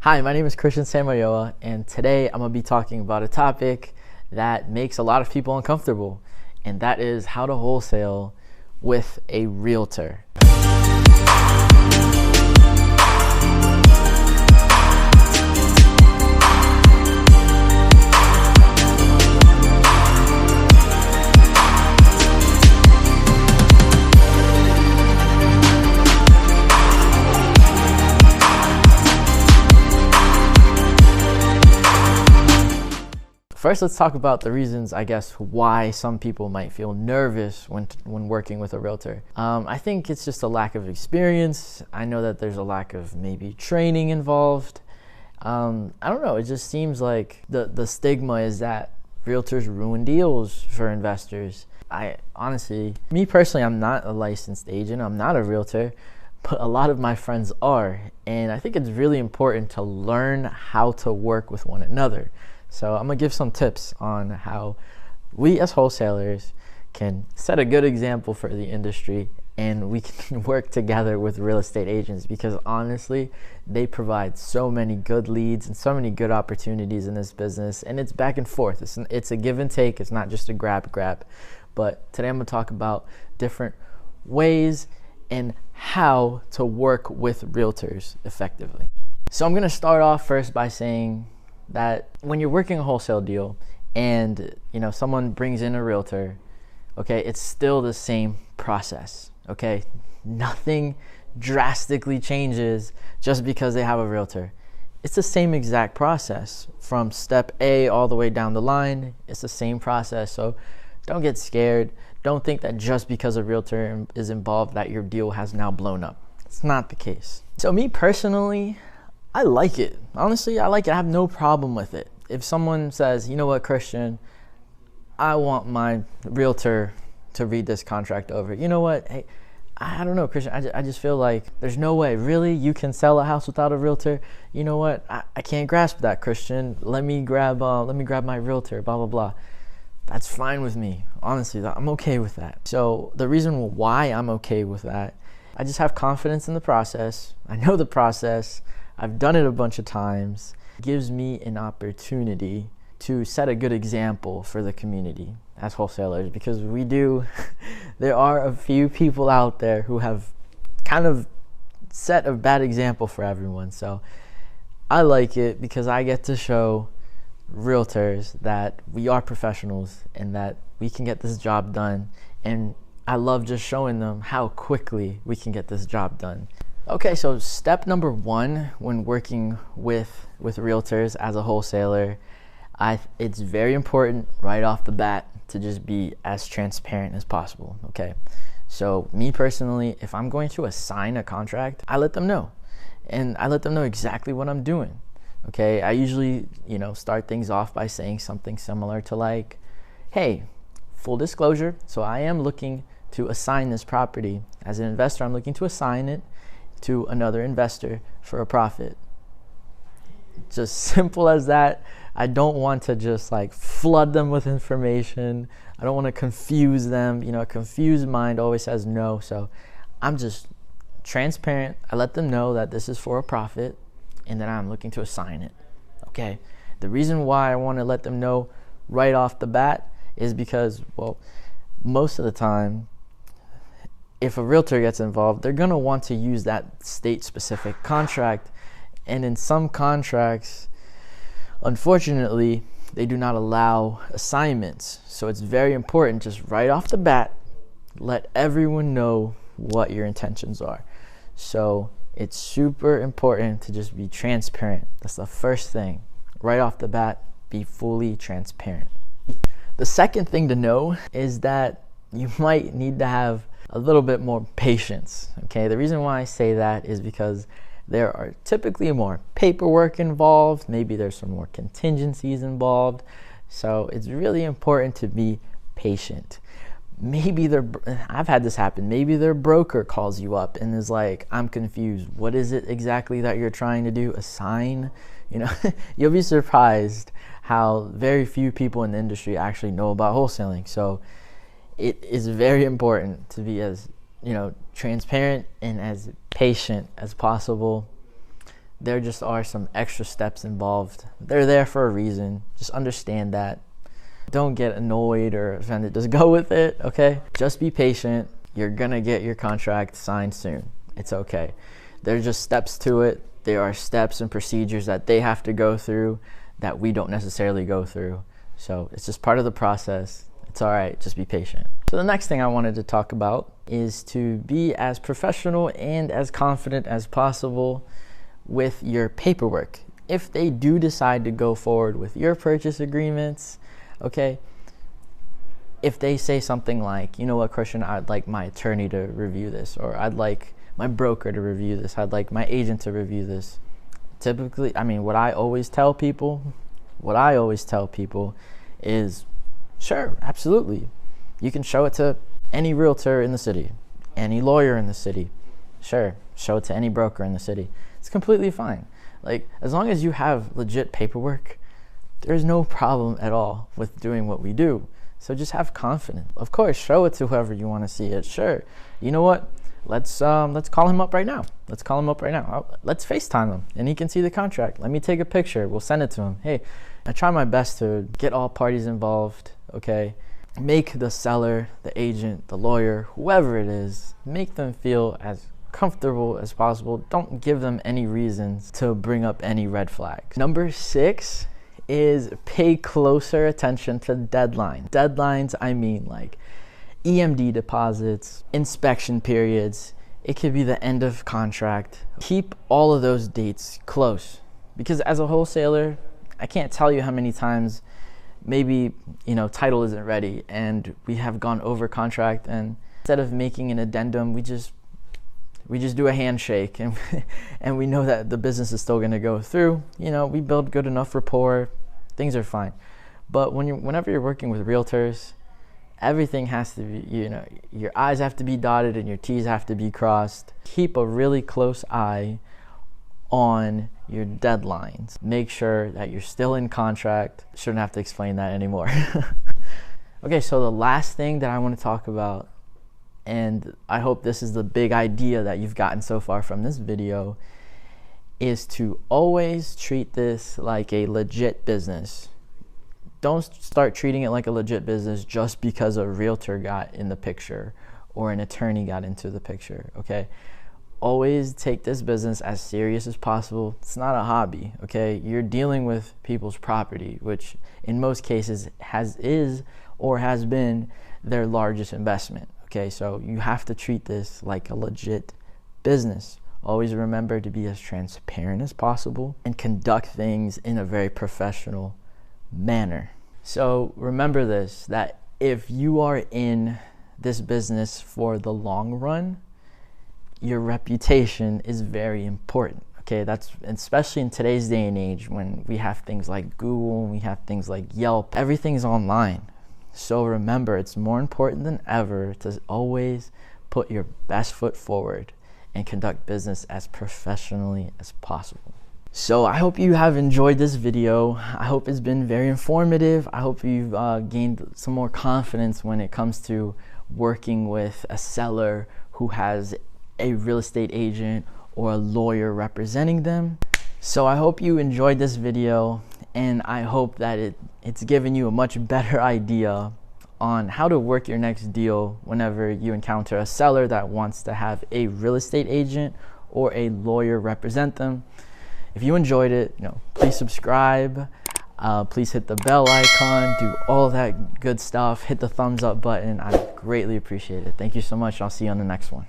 Hi, my name is Christian Samayoa, and today I'm going to be talking about a topic that makes a lot of people uncomfortable, and that is how to wholesale with a realtor. First, let's talk about the reasons, I guess, why some people might feel nervous when working with a realtor. I think it's just a lack of experience. I know that there's a lack of maybe training involved. I don't know. It just seems like the stigma is that realtors ruin deals for investors. Me personally, I'm not a licensed agent. I'm not a realtor, but a lot of my friends are. And I think it's really important to learn how to work with one another. So I'm going to give some tips on how we as wholesalers can set a good example for the industry, and we can work together with real estate agents, because honestly, they provide so many good leads and so many good opportunities in this business, and it's back and forth. It's a give and take. It's not just a grab. But today I'm going to talk about different ways and how to work with realtors effectively. So I'm going to start off first by saying that when you're working a wholesale deal and someone brings in a realtor, okay, it's still the same process, okay? Nothing drastically changes just because they have a realtor. It's the same exact process from step A all the way down the line. It's the same process, so don't get scared. Don't think that just because a realtor is involved that your deal has now blown up. It's not the case. So me personally, I like it. Honestly, I like it. I have no problem with it. If someone says, you know what, Christian, I want my realtor to read this contract over. You know what? Hey, I don't know, Christian. I just feel like there's no way. Really? You can sell a house without a realtor? You know what? I can't grasp that, Christian. Let me grab my realtor, blah, blah, blah. That's fine with me. Honestly, I'm okay with that. So the reason why I'm okay with that, I just have confidence in the process. I know the process. I've done it a bunch of times. It gives me an opportunity to set a good example for the community as wholesalers, because there are a few people out there who have kind of set a bad example for everyone. So I like it because I get to show realtors that we are professionals and that we can get this job done. And I love just showing them how quickly we can get this job done. Okay, so step number one when working with realtors as a wholesaler, it's very important right off the bat to just be as transparent as possible, okay? So me personally, if I'm going to assign a contract, I let them know. And I let them know exactly what I'm doing, okay? I usually, start things off by saying something similar to like, hey, full disclosure, so I am looking to assign this property. As an investor, I'm looking to assign it to another investor for a profit. Just simple as that. I don't want to just like flood them with information. I don't want to confuse them. A confused mind always says no. So I'm just transparent. I let them know that this is for a profit and that I'm looking to assign it. Okay. The reason why I want to let them know right off the bat is because, well, most of the time, if a realtor gets involved, they're going to want to use that state-specific contract. And in some contracts, unfortunately, they do not allow assignments. So it's very important, just right off the bat, let everyone know what your intentions are. So it's super important to just be transparent. That's the first thing. Right off the bat, be fully transparent. The second thing to know is that you might need to have a little bit more patience, okay? The reason why I say that is because there are typically more paperwork involved. Maybe there's some more contingencies involved. So it's really important to be patient. I've had this happen. Maybe their broker calls you up and is like, I'm confused. What is it exactly that you're trying to do? Assign? You'll be surprised how very few people in the industry actually know about wholesaling. So it is very important to be as transparent and as patient as possible. There just are some extra steps involved. They're there for a reason. Just understand that. Don't get annoyed or offended. Just go with it, okay? Just be patient. You're gonna get your contract signed soon. It's okay. There's just steps to it. There are steps and procedures that they have to go through that we don't necessarily go through. So it's just part of the process. It's all right, just be patient. So the next thing I wanted to talk about is to be as professional and as confident as possible with your paperwork. If they do decide to go forward with your purchase agreements, okay, if they say something like, you know what, Christian, I'd like my attorney to review this, or I'd like my broker to review this, I'd like my agent to review this. Typically, I mean, what I always tell people is, sure, absolutely. You can show it to any realtor in the city, any lawyer in the city. Sure, show it to any broker in the city. It's completely fine. Like, as long as you have legit paperwork, there's no problem at all with doing what we do. So just have confidence. Of course, show it to whoever you want to see it. Sure. You know what? Let's call him up right now. Let's FaceTime him and he can see the contract. Let me take a picture. We'll send it to him. Hey, I try my best to get all parties involved, okay? Make the seller, the agent, the lawyer, whoever it is, make them feel as comfortable as possible. Don't give them any reasons to bring up any red flags. Number 6 is pay closer attention to deadlines. Deadlines, I mean like EMD deposits, inspection periods. It could be the end of contract. Keep all of those dates close, because as a wholesaler, I can't tell you how many times maybe, you know, title isn't ready and we have gone over contract, and instead of making an addendum, we just do a handshake and and we know that the business is still going to go through. You know, we build good enough rapport, things are fine. But whenever you're working with realtors, everything has to be, you know, your I's have to be dotted and your T's have to be crossed. Keep a really close eye on your deadlines. Make sure that you're still in contract. Shouldn't have to explain that anymore. Okay, so the last thing that I want to talk about, and I hope this is the big idea that you've gotten so far from this video, is to always treat this like a legit business. Don't start treating it like a legit business just because a realtor got in the picture or an attorney got into the picture, okay? Always take this business as serious as possible. It's not a hobby, okay? You're dealing with people's property, which in most cases has been their largest investment, okay? So you have to treat this like a legit business. Always remember to be as transparent as possible and conduct things in a very professional manner. So remember this, that if you are in this business for the long run, your reputation is very important. Okay, that's especially in today's day and age when we have things like Google, we have things like Yelp, everything's online. So remember, it's more important than ever to always put your best foot forward and conduct business as professionally as possible. So I hope you have enjoyed this video. I hope it's been very informative. I hope you've gained some more confidence when it comes to working with a seller who has a real estate agent or a lawyer representing them. So I hope you enjoyed this video, and I hope that it's given you a much better idea on how to work your next deal whenever you encounter a seller that wants to have a real estate agent or a lawyer represent them. If you enjoyed it, please subscribe, please hit the bell icon, do all that good stuff, hit the thumbs up button. I greatly appreciate it. Thank you so much. I'll see you on the next one.